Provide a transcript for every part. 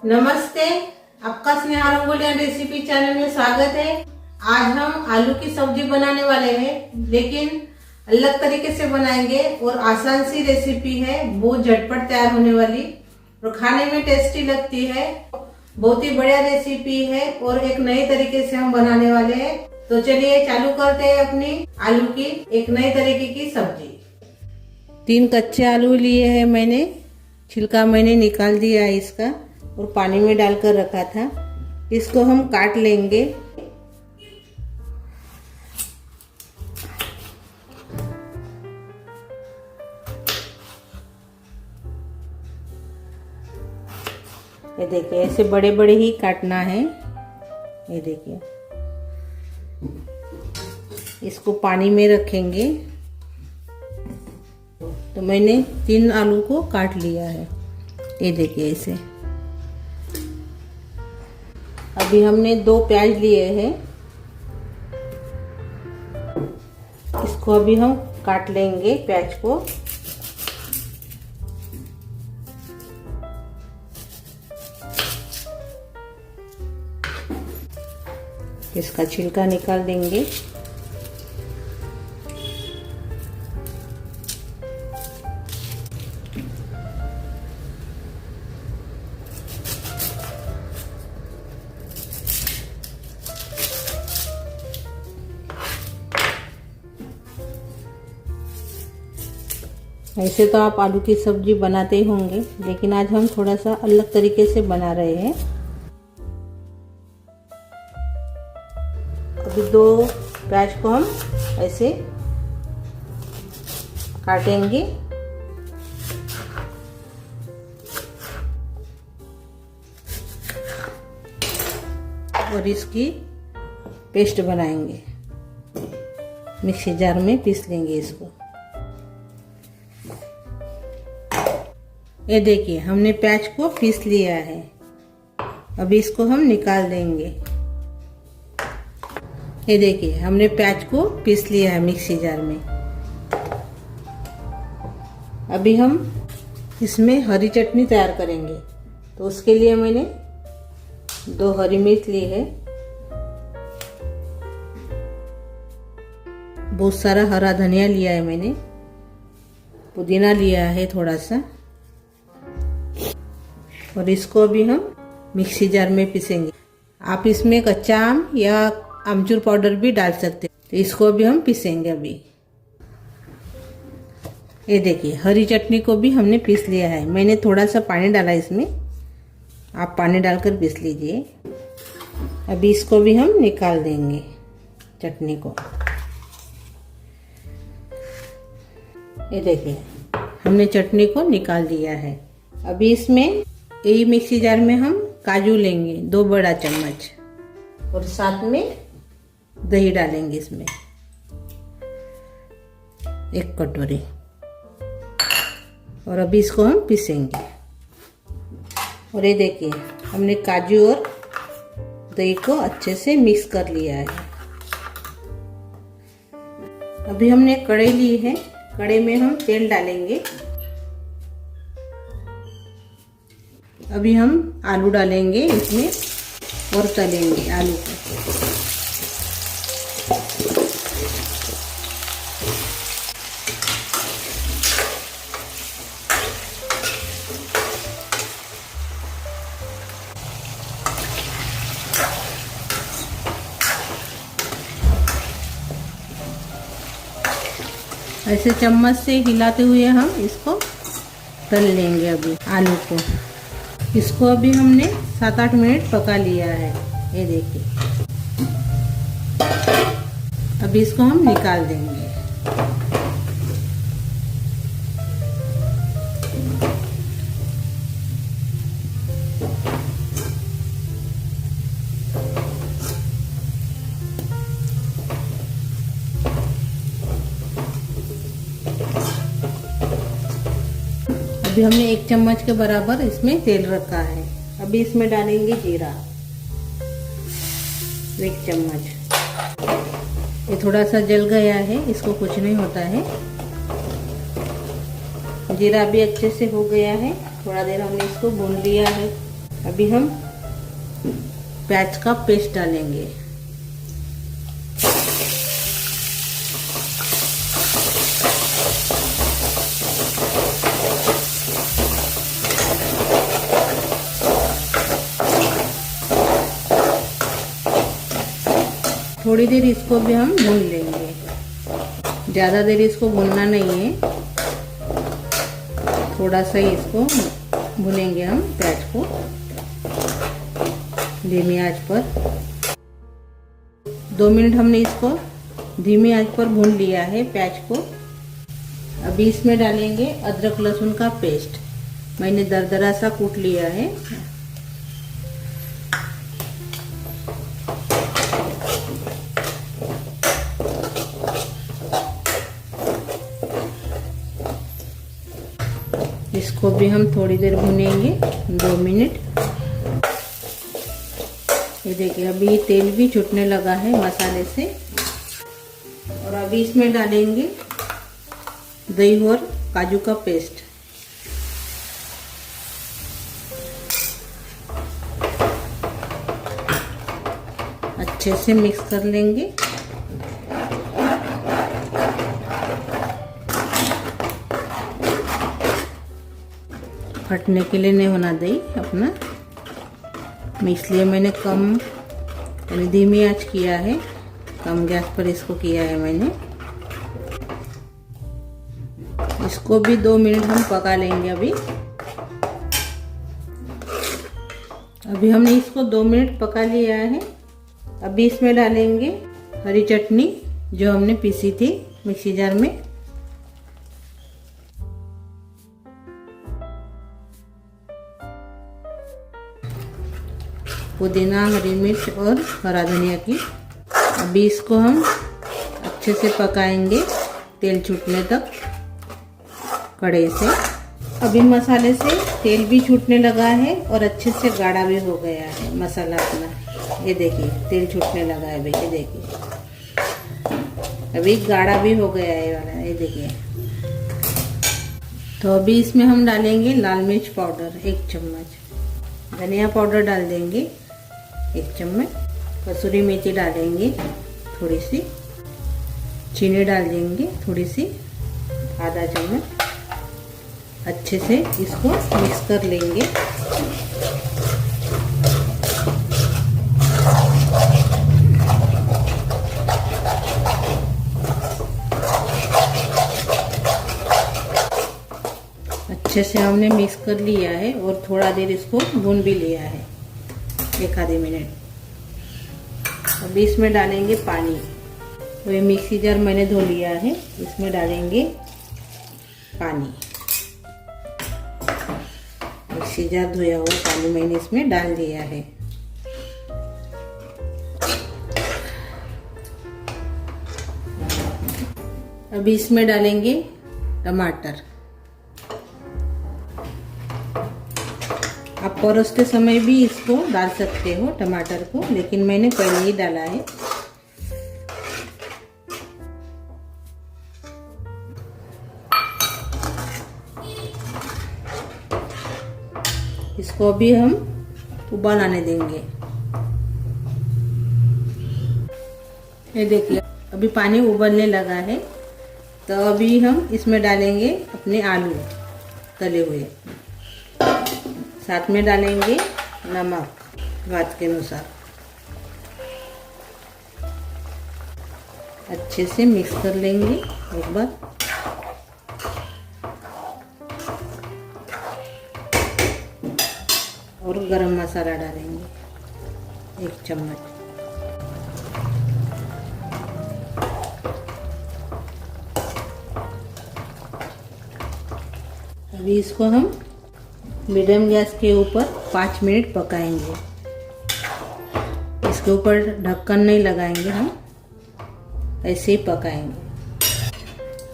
नमस्ते, आपका Sneha रंगोलिया recipe channel में स्वागत है। आज हम आलू की सब्जी बनाने वाले हैं, लेकिन अलग तरीके से बनाएंगे और आसान सी रेसिपी है, बहुत झटपट तैयार होने वाली और खाने में टेस्टी लगती है। बहुत ही बढ़िया रेसिपी है और एक नए तरीके से हम बनाने वाले हैं। तो चलिए चालू करते हैं अपनी आलू की एक नए तरीके की सब्जी। 3 कच्चे आलू लिए हैं मैंने, छिलका मैंने निकाल दिया है इसका और पानी में डालकर रखा था। इसको हम काट लेंगे। ये देखिए, ऐसे बड़े बड़े ही काटना है। ये देखिए, इसको पानी में रखेंगे। तो मैंने 3 आलू को काट लिया है। ये देखिए ऐसे। अभी हमने 2 प्याज लिए हैं, इसको अभी हम काट लेंगे प्याज को। इसका छिलका निकाल देंगे। ऐसे तो आप आलू की सब्जी बनाते ही होंगे, लेकिन आज हम थोड़ा सा अलग तरीके से बना रहे हैं। अभी 2 प्याज को हम ऐसे काटेंगे और इसकी पेस्ट बनाएंगे। मिक्सी जार में पीस लेंगे इसको। ये देखिए, हमने प्याज को पीस लिया है। अभी इसको हम निकाल देंगे। ये देखिए, हमने प्याज को पीस लिया है मिक्सी जार में। अभी हम इसमें हरी चटनी तैयार करेंगे। तो उसके लिए मैंने 2 हरी मिर्च ली है, बहुत सारा हरा धनिया लिया है मैंने, पुदीना लिया है थोड़ा सा, और इसको अभी हम मिक्सी जार में पीसेंगे। आप इसमें कच्चा आम या आमचूर पाउडर भी डाल सकते हैं। तो इसको अभी हम पीसेंगे अभी। ये देखिए, हरी चटनी को भी हमने पीस लिया है। मैंने थोड़ा सा पानी डाला इसमें, आप पानी डालकर पीस लीजिए। अभी इसको भी हम निकाल देंगे चटनी को। ये देखिए, हमने चटनी को निकाल दिया है। अभी इसमें यही मिक्सी जार में हम काजू लेंगे 2 बड़ा चम्मच, और साथ में दही डालेंगे इसमें 1 कटोरी, और अभी इसको हम पीसेंगे। और ये देखिए, हमने काजू और दही को अच्छे से मिक्स कर लिया है। अभी हमने कढ़ाई ली है, कढ़ाई में हम तेल डालेंगे। अभी हम आलू डालेंगे इसमें और तलेंगे आलू को। ऐसे चम्मच से हिलाते हुए हम इसको तल लेंगे अभी आलू को। इसको अभी हमने 7-8 मिनट पका लिया है। ये देखिए, अभी इसको हम निकाल देंगे। अभी हमने 1 चम्मच के बराबर इसमें तेल रखा है। अभी इसमें डालेंगे जीरा 1 चम्मच। ये थोड़ा सा जल गया है, इसको कुछ नहीं होता है। जीरा भी अच्छे से हो गया है। थोड़ा देर हमने इसको भून लिया है। अभी हम प्याज का पेस्ट डालेंगे। थोड़ी देर इसको भी हम भून लेंगे, ज़्यादा देर इसको भूनना नहीं है, थोड़ा सा ही इसको भूनेंगे हम प्याज को धीमी आंच पर। 2 मिनट हमने इसको धीमी आंच पर भून लिया है प्याज को। अभी इसमें डालेंगे अदरक लहसुन का पेस्ट, मैंने दरदरा सा कूट लिया है। इसको भी हम थोड़ी देर भूनेंगे, 2 मिनट। ये देखिए अभी तेल भी छूटने लगा है मसाले से। और अभी इसमें डालेंगे दही और काजू का पेस्ट। अच्छे से मिक्स कर लेंगे। फटने के लिए नहीं होना दही अपना, इसलिए मैंने कम यानी धीमी आंच किया है, कम गैस पर इसको किया है मैंने। इसको भी 2 मिनट हम पका लेंगे। अभी हमने इसको 2 मिनट पका लिया है। अभी इसमें डालेंगे हरी चटनी जो हमने पीसी थी मिक्सी जार में। पुदीना, हरी मिर्च और हरा धनिया की। अभी इसको हम अच्छे से पकाएंगे तेल छूटने तक कढ़ाई से। अभी मसाले से तेल भी छूटने लगा है और अच्छे से गाढ़ा भी हो गया है मसाला अपना। ये देखिए तेल छूटने लगा है अभी, ये देखिए अभी गाढ़ा भी हो गया है वाला, ये देखिए। तो अभी इसमें हम डालेंगे लाल मिर्च पाउडर 1 चम्मच, धनिया पाउडर डाल देंगे 1 चम्मच, कसूरी मेथी डालेंगे थोड़ी सी, चीनी डाल देंगे थोड़ी सी आधा चम्मच। अच्छे से इसको मिक्स कर लेंगे। अच्छे से हमने मिक्स कर लिया है और थोड़ा देर इसको भून भी लिया है, 1 आधे मिनट। अभी इसमें डालेंगे पानी। वही मिक्सी जार मैंने धो लिया है, इसमें डालेंगे पानी। मिक्सी जार धोया हुआ पानी मैंने इसमें डाल दिया है। अभी इसमें डालेंगे टमाटर। आप परोसते समय भी इसको डाल सकते हो टमाटर को, लेकिन मैंने पहले ही डाला है। इसको अभी हम उबाल आने देंगे। ये देखिए अभी पानी उबलने लगा है, तो अभी हम इसमें डालेंगे अपने आलू तले हुए। साथ में डालेंगे नमक स्वाद के अनुसार। अच्छे से मिक्स कर लेंगे एक बार। और गरम मसाला डालेंगे 1 चम्मच। अभी इसको हम मीडियम गैस के ऊपर 5 मिनट पकाएंगे। इसके ऊपर ढक्कन नहीं लगाएंगे, हम ऐसे ही पकाएंगे।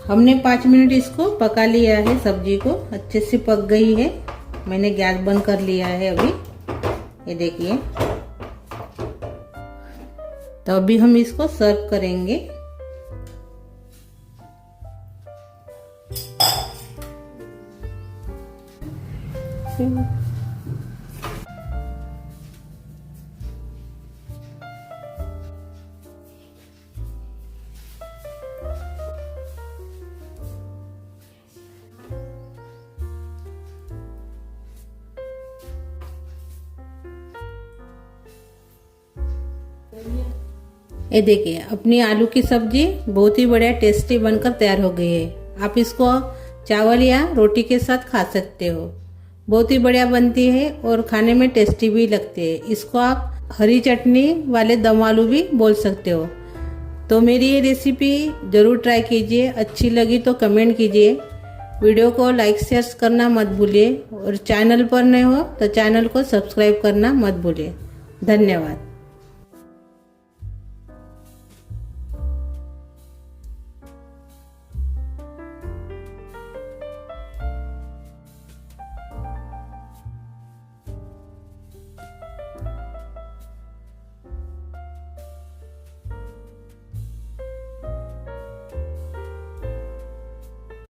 हमने 5 मिनट इसको पका लिया है, सब्जी को अच्छे से पक गई है। मैंने गैस बंद कर लिया है अभी, ये देखिए। तो अभी हम इसको सर्व करेंगे। ये देखिए अपनी आलू की सब्जी बहुत ही बढ़िया टेस्टी बनकर तैयार हो गई है। आप इसको चावल या रोटी के साथ खा सकते हो। बहुत ही बढ़िया बनती है और खाने में टेस्टी भी लगती है। इसको आप हरी चटनी वाले दम आलू भी बोल सकते हो। तो मेरी ये रेसिपी ज़रूर ट्राई कीजिए। अच्छी लगी तो कमेंट कीजिए। वीडियो को लाइक शेयर करना मत भूलिए और चैनल पर नए हो तो चैनल को सब्सक्राइब करना मत भूलिए। धन्यवाद।